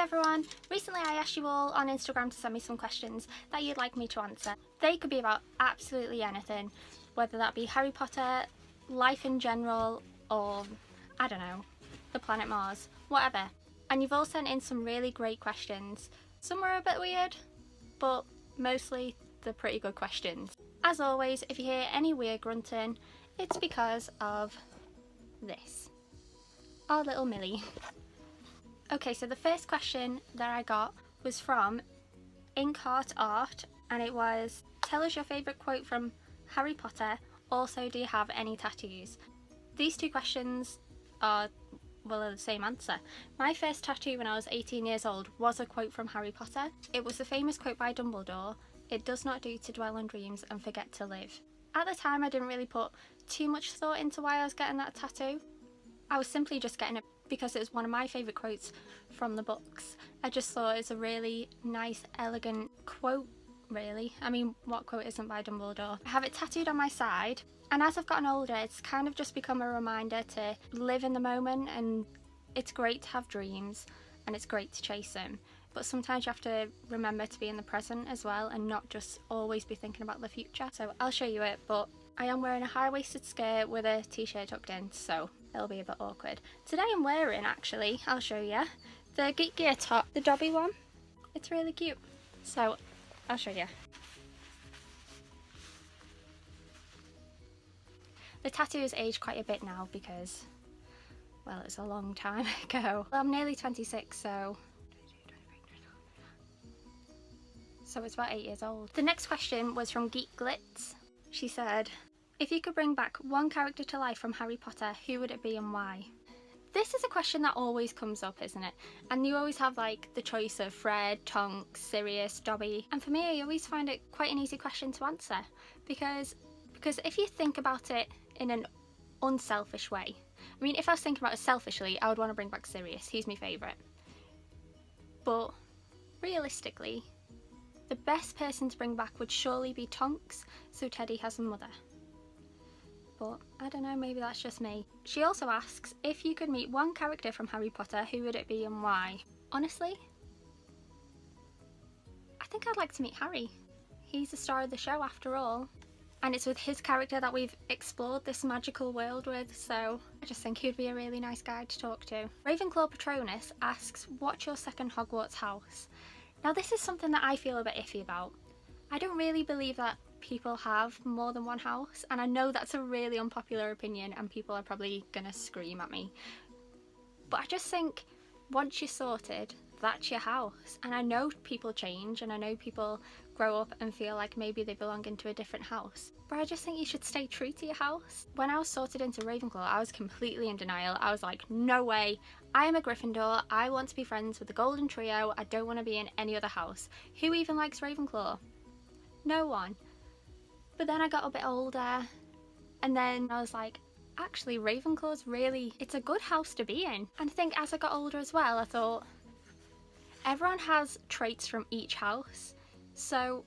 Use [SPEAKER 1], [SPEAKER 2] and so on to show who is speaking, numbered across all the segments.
[SPEAKER 1] everyone! Recently I asked you all on Instagram to send me some questions that you'd like me to answer. They could be about absolutely anything, whether that be Harry Potter, life in general, or I don't know, the planet Mars, whatever. And you've all sent in some really great questions. Some were a bit weird, but mostly they're pretty good questions. As always, if you hear any weird grunting, it's because of this. Our little Millie. Okay, so the first question that I got was from Inkheart Art, and it was, tell us your favourite quote from Harry Potter, also do you have any tattoos? These two questions are, well, the same answer. My first tattoo when I was 18 years old was a quote from Harry Potter. It was the famous quote by Dumbledore, "It does not do to dwell on dreams and forget to live." At the time I didn't really put too much thought into why I was getting that tattoo. I was simply just getting it because it was one of my favourite quotes from the books. I just thought it's a really nice, elegant quote, really. I mean, what quote isn't by Dumbledore? I have it tattooed on my side, and as I've gotten older, it's kind of just become a reminder to live in the moment, and it's great to have dreams, and it's great to chase them. But sometimes you have to remember to be in the present as well, and not just always be thinking about the future. So I'll show you it, but I am wearing a high-waisted skirt with a t-shirt tucked in, so it'll be a bit awkward. Today I'm wearing, actually, I'll show you, the Geek Gear top, the Dobby one. It's really cute. So I'll show you. The tattoo has aged quite a bit now because, well, it's a long time ago. Well, I'm nearly 26, so it's about 8 years old. The next question was from Geek Glitz. She said, if you could bring back one character to life from Harry Potter, who would it be and why? This is a question that always comes up, isn't it? And you always have like the choice of Fred, Tonks, Sirius, Dobby. And for me, I always find it quite an easy question to answer because if you think about it in an unselfish way, I mean, if I was thinking about it selfishly, I would want to bring back Sirius. He's my favourite. But realistically, the best person to bring back would surely be Tonks, so Teddy has a mother. But I don't know, maybe that's just me. She also asks, if you could meet one character from Harry Potter, who would it be and why? Honestly, I think I'd like to meet Harry. He's the star of the show after all. And it's with his character that we've explored this magical world with, so I just think he'd be a really nice guy to talk to. Ravenclaw Patronus asks, what's your second Hogwarts house? Now this is something that I feel a bit iffy about. I don't really believe that people have more than one house, and I know that's a really unpopular opinion and people are probably gonna scream at me. But I just think once you're sorted, that's your house. And I know people change and I know people grow up and feel like maybe they belong into a different house. But I just think you should stay true to your house. When I was sorted into Ravenclaw, I was completely in denial. I was like, no way, I am a Gryffindor, I want to be friends with the Golden Trio, I don't want to be in any other house. Who even likes Ravenclaw? No one. But then I got a bit older and then I was like, actually Ravenclaw's really, it's a good house to be in. And I think as I got older as well, I thought, everyone has traits from each house. So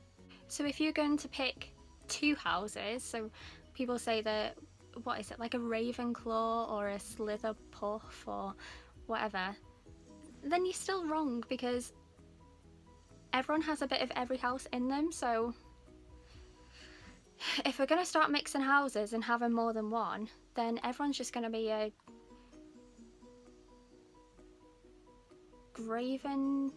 [SPEAKER 1] if you're going to pick two houses, so people say that, what is it, like a Ravenclaw or a Slitherpuff or whatever, then you're still wrong because everyone has a bit of every house in them. So if we're going to start mixing houses and having more than one, then everyone's just going to be a Graven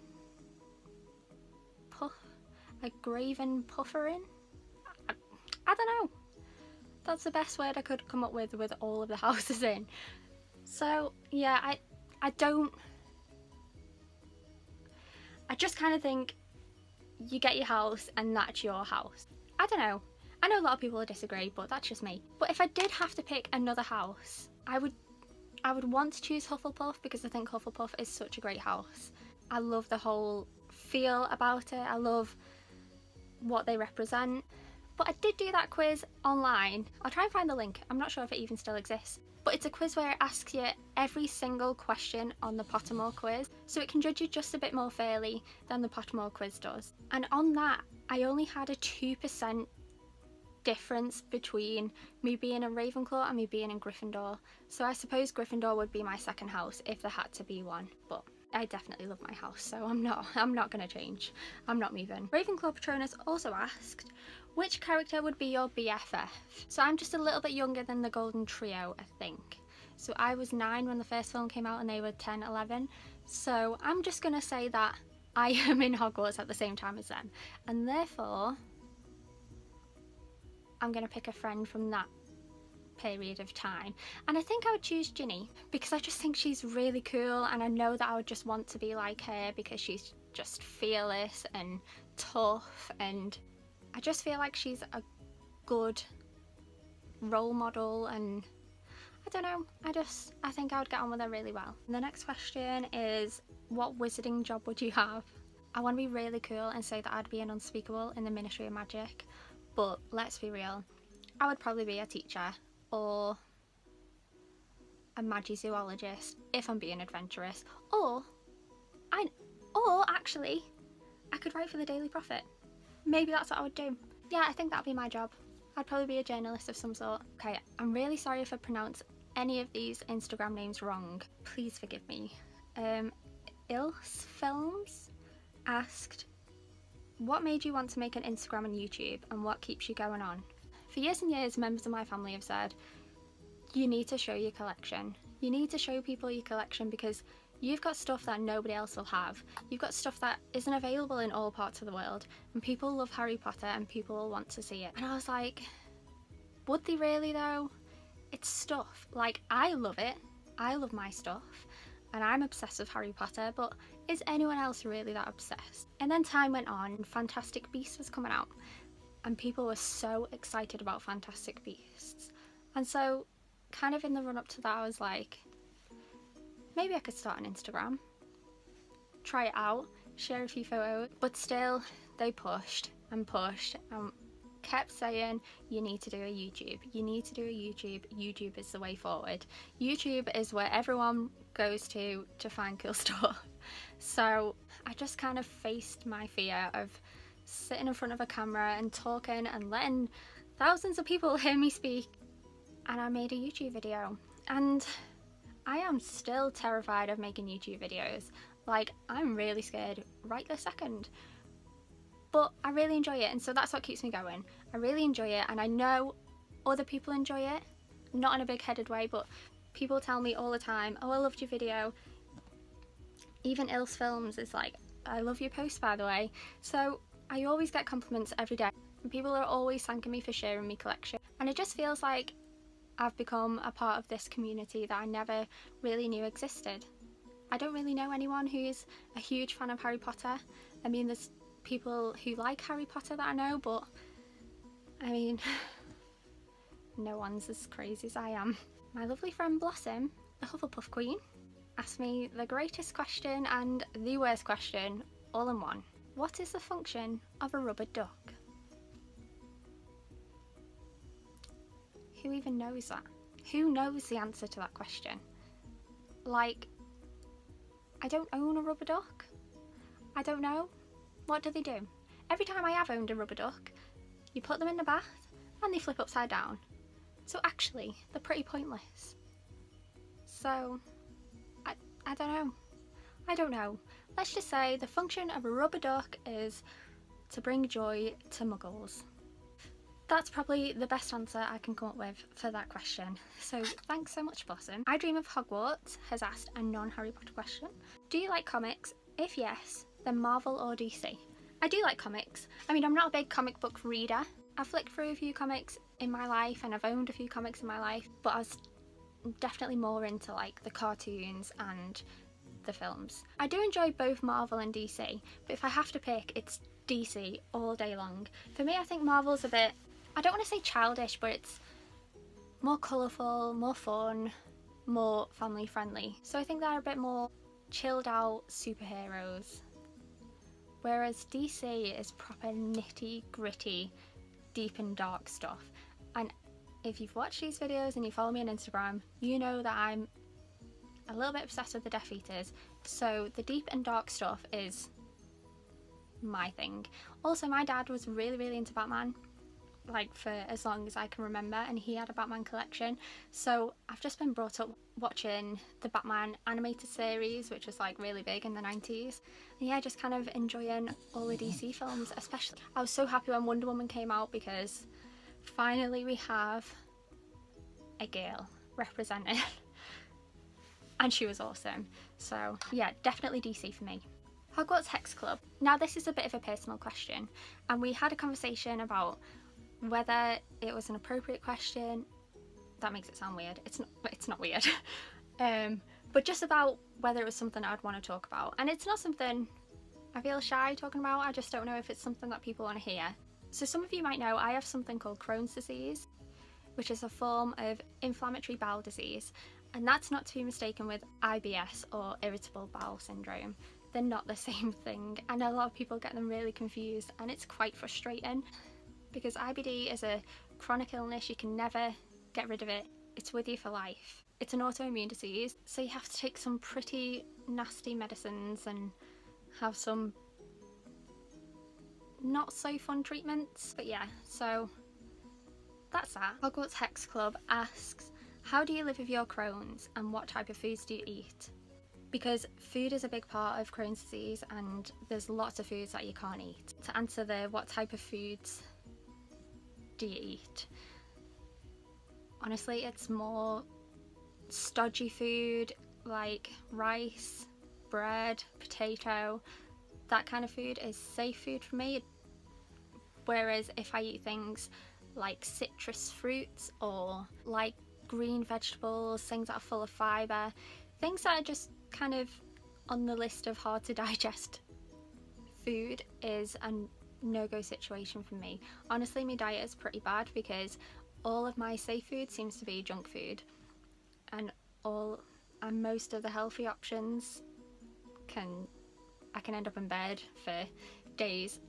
[SPEAKER 1] Pufferin? I don't know. That's the best word I could come up with all of the houses in. So yeah, I just kind of think you get your house and that's your house. I don't know. I know a lot of people will disagree, but that's just me. But if I did have to pick another house, I would want to choose Hufflepuff because I think Hufflepuff is such a great house. I love the whole feel about it. I love what they represent. But I did do that quiz online. I'll try and find the link. I'm not sure if it even still exists. But it's a quiz where it asks you every single question on the Pottermore quiz. So it can judge you just a bit more fairly than the Pottermore quiz does. And on that, I only had a 2% difference between me being a Ravenclaw and me being in Gryffindor. So I suppose Gryffindor would be my second house if there had to be one. But I definitely love my house, so I'm not gonna change. I'm not moving. Ravenclaw Patronus also asked, which character would be your BFF? So I'm just a little bit younger than the Golden Trio, I think. So I was 9 when the first film came out and they were 10, 11. So I'm just gonna say that I am in Hogwarts at the same time as them. And therefore, I'm gonna pick a friend from that period of time, and I think I would choose Ginny because I just think she's really cool, and I know that I would just want to be like her because she's just fearless and tough, and I just feel like she's a good role model, and I don't know, I think I would get on with her really well. And the next question is, what wizarding job would you have? I want to be really cool and say that I'd be an unspeakable in the Ministry of Magic, but let's be real, I would probably be a teacher or a magizoologist if I'm being adventurous, or actually I could write for the Daily Prophet. Maybe that's what I would do. Yeah, I think that'd be my job. I'd probably be a journalist of some sort. Okay, I'm really sorry if I pronounce any of these Instagram names wrong. Please forgive me. Ilse Films asked, what made you want to make an Instagram and YouTube, and what keeps you going on? For years and years, members of my family have said, you need to show your collection. You need to show people your collection because you've got stuff that nobody else will have. You've got stuff that isn't available in all parts of the world, and people love Harry Potter and people will want to see it. And I was like, would they really though? It's stuff. Like, I love it. I love my stuff. And I'm obsessed with Harry Potter, but is anyone else really that obsessed? And then time went on and Fantastic Beasts was coming out, and people were so excited about Fantastic Beasts. And so kind of in the run up to that, I was like, maybe I could start an Instagram, try it out, share a few photos. But still, they pushed and kept saying, you need to do a YouTube, you need to do a YouTube. YouTube is the way forward. YouTube is where everyone goes to find cool stuff. So I just kind of faced my fear of sitting in front of a camera and talking and letting thousands of people hear me speak, and I made a YouTube video. And I am still terrified of making YouTube videos. Like, I'm really scared right this second. But I really enjoy it, and so that's what keeps me going. I really enjoy it, and I know other people enjoy it. Not in a big-headed way, but people tell me all the time, oh, I loved your video. Even Ilse Films is like, I love your post, by the way. So I always get compliments every day, and people are always thanking me for sharing my collection. And it just feels like I've become a part of this community that I never really knew existed. I don't really know anyone who's a huge fan of Harry Potter. I mean, there's people who like Harry Potter that I know, but I mean, no one's as crazy as I am. My lovely friend Blossom, the Hufflepuff Queen, asked me the greatest question and the worst question all in one. What is the function of a rubber duck? Who even knows that? Who knows the answer to that question? Like, I don't own a rubber duck. I don't know. What do they do? Every time I have owned a rubber duck, you put them in the bath and they flip upside down. So actually, they're pretty pointless. So, I don't know. I don't know. Let's just say the function of a rubber duck is to bring joy to muggles. That's probably the best answer I can come up with for that question. So thanks so much, Blossom. I Dream of Hogwarts has asked a non-Harry Potter question. Do you like comics? If yes, then Marvel or DC? I do like comics. I mean, I'm not a big comic book reader. I've flicked through a few comics in my life and I've owned a few comics in my life, but I was definitely more into like the cartoons and the films. I do enjoy both Marvel and DC, but if I have to pick, it's DC all day long. For me, I think Marvel's a bit, I don't want to say childish, but it's more colourful, more fun, more family friendly. So I think they're a bit more chilled out superheroes. Whereas DC is proper nitty gritty, deep and dark stuff. And if you've watched these videos and you follow me on Instagram, you know that I'm a little bit obsessed with the Death Eaters. So the deep and dark stuff is my thing. Also, my dad was really into Batman. like for as long as I can remember, and he had a Batman collection. So I've just been brought up watching the Batman animated series, which was like really big in the 90s. And yeah, just kind of enjoying all the DC films. Especially I was so happy when Wonder Woman came out, because finally we have a girl represented and she was awesome. So yeah, definitely DC for me. Hogwarts Hex Club. Now this is a bit of a personal question, and we had a conversation about whether it was an appropriate question. That makes it sound weird. It's not weird. But just about whether it was something I'd want to talk about. And it's not something I feel shy talking about, I just don't know if it's something that people want to hear. So some of you might know I have something called Crohn's disease, which is a form of inflammatory bowel disease, and that's not to be mistaken with IBS or irritable bowel syndrome. They're not the same thing, and a lot of people get them really confused, and it's quite frustrating because IBD is a chronic illness. You can never get rid of it. It's with you for life. It's an autoimmune disease, so you have to take some pretty nasty medicines and have some not so fun treatments. But yeah, so that's that. Hogwarts Hex Club asks, how do you live with your Crohn's and what type of foods do you eat? Because food is a big part of Crohn's disease, and there's lots of foods that you can't eat. To answer the what type of foods do you eat, honestly it's more stodgy food like rice, bread, potato. That kind of food is safe food for me. Whereas if I eat things like citrus fruits or like green vegetables, things that are full of fibre, things that are just kind of on the list of hard to digest food, is a no-go situation for me. Honestly, my diet is pretty bad because all of my safe food seems to be junk food, and most of the healthy options I can end up in bed for days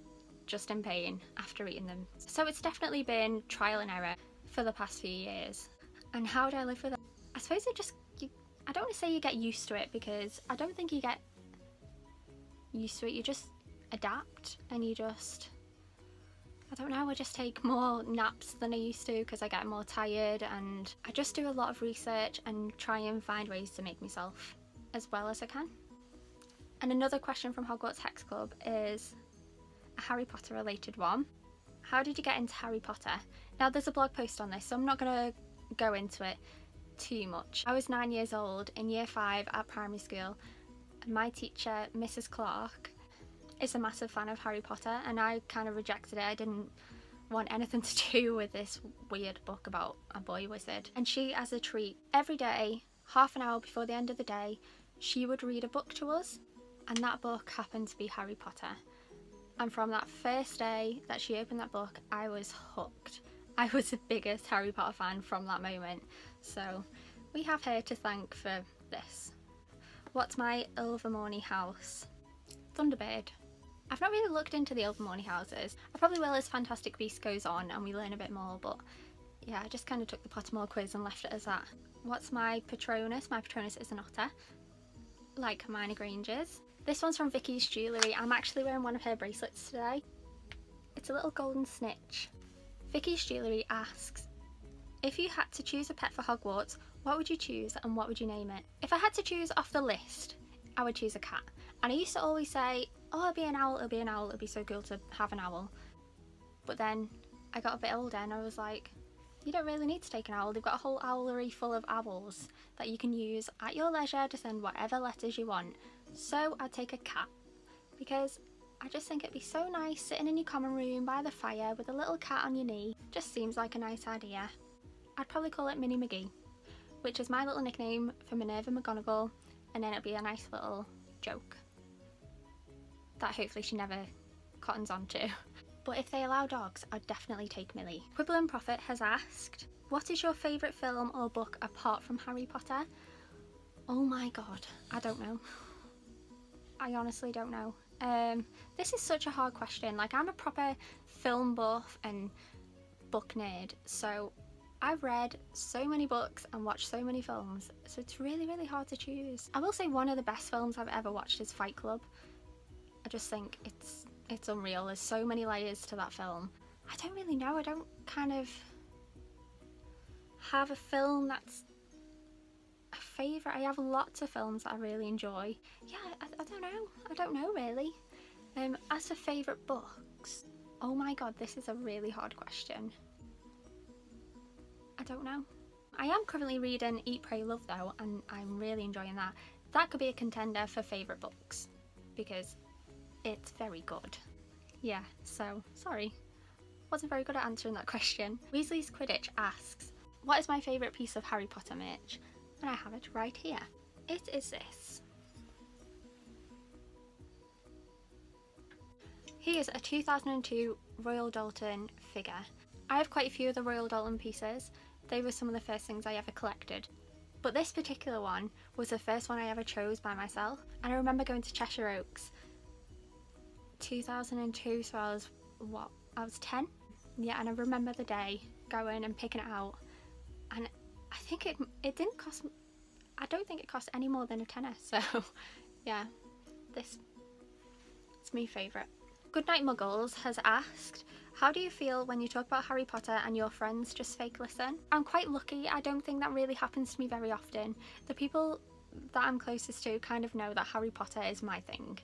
[SPEAKER 1] just in pain after eating them. So it's definitely been trial and error for the past few years. And how do I live with it? I suppose I don't want to say you get used to it, because I don't think you get used to it. You just adapt, and I just take more naps than I used to because I get more tired, and I just do a lot of research and try and find ways to make myself as well as I can. And another question from Hogwarts Hex Club is a Harry Potter related one. How did you get into Harry Potter? Now there's a blog post on this, so I'm not going to go into it too much. I was 9 years old in year 5 at primary school, and my teacher, Mrs. Clark, is a massive fan of Harry Potter, and I kind of rejected it. I didn't want anything to do with this weird book about a boy wizard. And she, as a treat, every day, half an hour before the end of the day, she would read a book to us, and that book happened to be Harry Potter. And from that first day that she opened that book, I was hooked. I was the biggest Harry Potter fan from that moment. So we have her to thank for this. What's my Ilvermorny house? Thunderbird. I've not really looked into the Ilvermorny houses. I probably will as Fantastic Beasts goes on and we learn a bit more, but yeah, I just kind of took the Pottermore quiz and left it as that. What's my Patronus? My Patronus is an otter, like Hermione Granger's. This one's from Vicky's Jewellery. I'm actually wearing one of her bracelets today. It's a little golden snitch. Vicky's Jewellery asks, if you had to choose a pet for Hogwarts, what would you choose and what would you name it? If I had to choose off the list, I would choose a cat. And I used to always say, oh, it'll be an owl, it'll be an owl, it'd be so cool to have an owl. But then I got a bit older and I was like, you don't really need to take an owl. They've got a whole owlery full of owls that you can use at your leisure to send whatever letters you want. So I'd take a cat, because I just think it'd be so nice sitting in your common room by the fire with a little cat on your knee. Just seems like a nice idea. I'd probably call it Minnie McGee, which is my little nickname for Minerva McGonagall, and then it'd be a nice little joke that hopefully she never cottons onto. But if they allow dogs, I'd definitely take Millie. Quibble and Prophet has asked, what is your favourite film or book apart from Harry Potter? Oh my god, I don't know. I honestly don't know. This is such a hard question. Like, I'm a proper film buff and book nerd, so I've read so many books and watched so many films, so it's really, really hard to choose. I will say one of the best films I've ever watched is Fight Club. I just think it's unreal. There's so many layers to that film. I don't really know. I don't kind of have a film that's a favourite. I have lots of films that I really enjoy. Yeah, I don't know. I don't know really. As for favourite books, oh my god, this is a really hard question. I don't know. I am currently reading Eat, Pray, Love though, and I'm really enjoying that. That could be a contender for favourite books because it's very good. Yeah, so sorry. Wasn't very good at answering that question. Weasley's Quidditch asks, what is my favourite piece of Harry Potter merch? And I have it right here. It is this. Here's a 2002 Royal Dalton figure. I have quite a few of the Royal Dalton pieces. They were some of the first things I ever collected. But this particular one was the first one I ever chose by myself. And I remember going to Cheshire Oaks 2002, so I was 10? Yeah, and I remember the day going and picking it out. And I think it didn't cost, I don't think it cost any more than a tenner. So yeah, this is my favourite. Goodnight Muggles has asked, how do you feel when you talk about Harry Potter and your friends just fake listen? I'm quite lucky. I don't think that really happens to me very often. The people that I'm closest to kind of know that Harry Potter is my thing,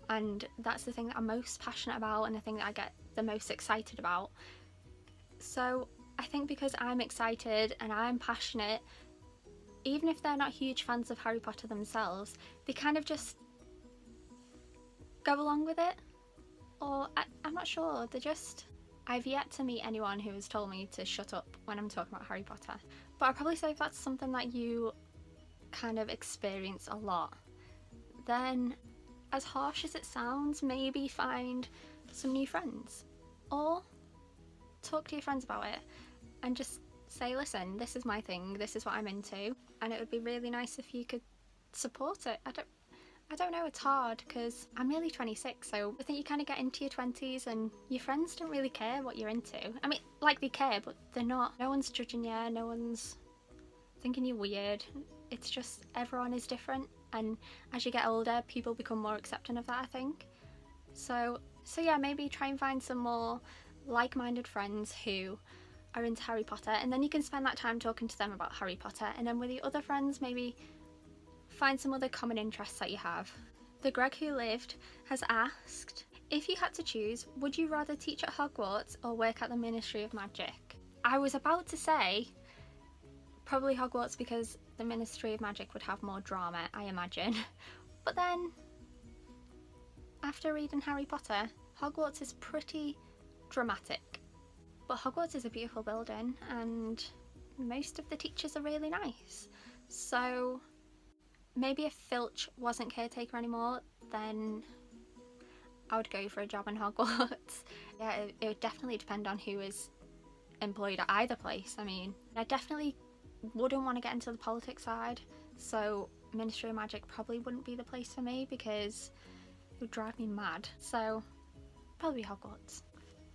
[SPEAKER 1] and that's the thing that I'm most passionate about and the thing that I get the most excited about. So I think because I'm excited and I'm passionate, even if they're not huge fans of Harry Potter themselves, they kind of just go along with it. Or I'm not sure, I've yet to meet anyone who has told me to shut up when I'm talking about Harry Potter. But I'd probably say if that's something that you kind of experience a lot, then as harsh as it sounds, maybe find some new friends. Or talk to your friends about it and just say, listen, this is my thing, this is what I'm into, and it would be really nice if you could support it. I don't know, it's hard because I'm nearly 26, so I think you kind of get into your 20s and your friends don't really care what you're into. I mean, like, they care, but they're not. No one's judging you, no one's thinking you're weird. It's just everyone is different, and as you get older, people become more accepting of that, I think. So yeah, maybe try and find some more like-minded friends who are into Harry Potter, and then you can spend that time talking to them about Harry Potter, and then with your other friends, maybe find some other common interests that you have. The Greg Who Lived has asked, if you had to choose, would you rather teach at Hogwarts or work at the Ministry of Magic? I was about to say probably Hogwarts because the Ministry of Magic would have more drama, I imagine. But then, after reading Harry Potter, Hogwarts is pretty dramatic. But Hogwarts is a beautiful building and most of the teachers are really nice. So maybe if Filch wasn't caretaker anymore, then I would go for a job in Hogwarts. Yeah, it would definitely depend on who is employed at either place. I mean, I definitely wouldn't want to get into the politics side, so Ministry of Magic probably wouldn't be the place for me because it would drive me mad. So probably Hogwarts.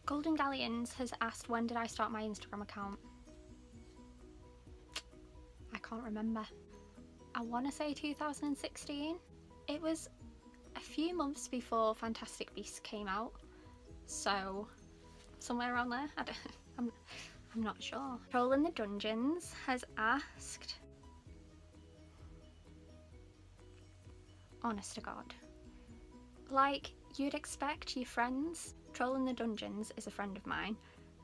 [SPEAKER 1] Golden Galleons has asked, when did I start my Instagram account? I can't remember. I want to say 2016. It was a few months before Fantastic Beasts came out, so somewhere around there. I'm not sure. Troll in the Dungeons has asked, honest to God, like, you'd expect your friends, Troll in the Dungeons is a friend of mine,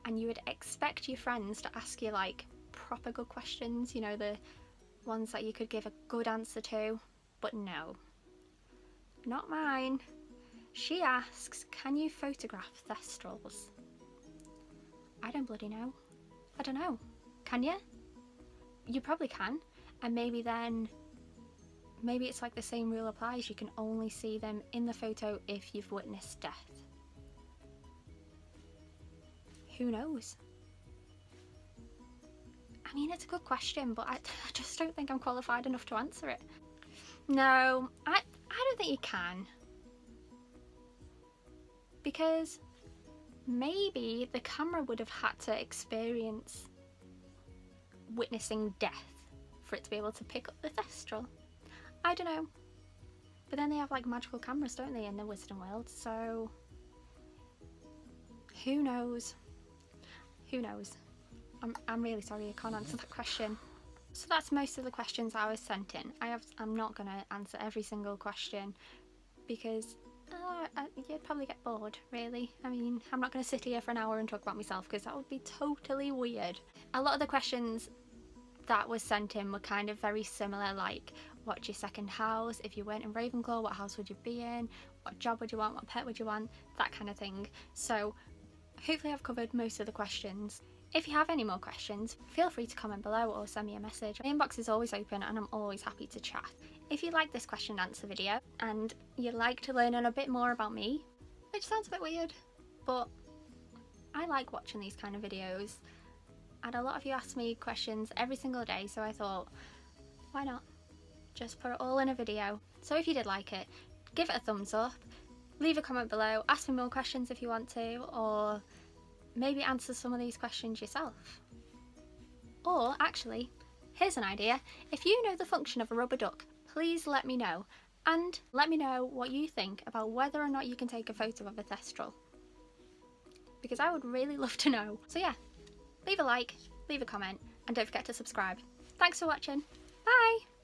[SPEAKER 1] and you would expect your friends to ask you like proper good questions, you know, the ones that you could give a good answer to, but no, not mine. She asks, can you photograph Thestrals? I don't bloody know. I don't know. Can you? You probably can, and maybe it's like the same rule applies, you can only see them in the photo if you've witnessed death. Who knows? I mean, it's a good question, but I just don't think I'm qualified enough to answer it. No, I don't think you can. Because maybe the camera would have had to experience witnessing death for it to be able to pick up the Thestral. I don't know. But then they have like magical cameras, don't they, in the Wizarding World, so who knows? Who knows? I'm really sorry I can't answer that question. So that's most of the questions I was sent in. I'm not going to answer every single question because you'd probably get bored, really. I mean, I'm not going to sit here for an hour and talk about myself because that would be totally weird. A lot of the questions that was sent in were kind of very similar, like what's your second house? If you weren't in Ravenclaw, what house would you be in? What job would you want? What pet would you want? That kind of thing. So hopefully I've covered most of the questions. If you have any more questions, feel free to comment below or send me a message. My inbox is always open and I'm always happy to chat. If you like this question and answer video and you'd like to learn a bit more about me, which sounds a bit weird, but I like watching these kind of videos. And a lot of you ask me questions every single day, so I thought, why not? Just put it all in a video. So if you did like it, give it a thumbs up, leave a comment below, ask me more questions if you want to, or maybe answer some of these questions yourself. Or actually, here's an idea. If you know the function of a rubber duck, please let me know. And let me know what you think about whether or not you can take a photo of a Thestral. Because I would really love to know. So yeah, leave a like, leave a comment, and don't forget to subscribe. Thanks for watching. Bye!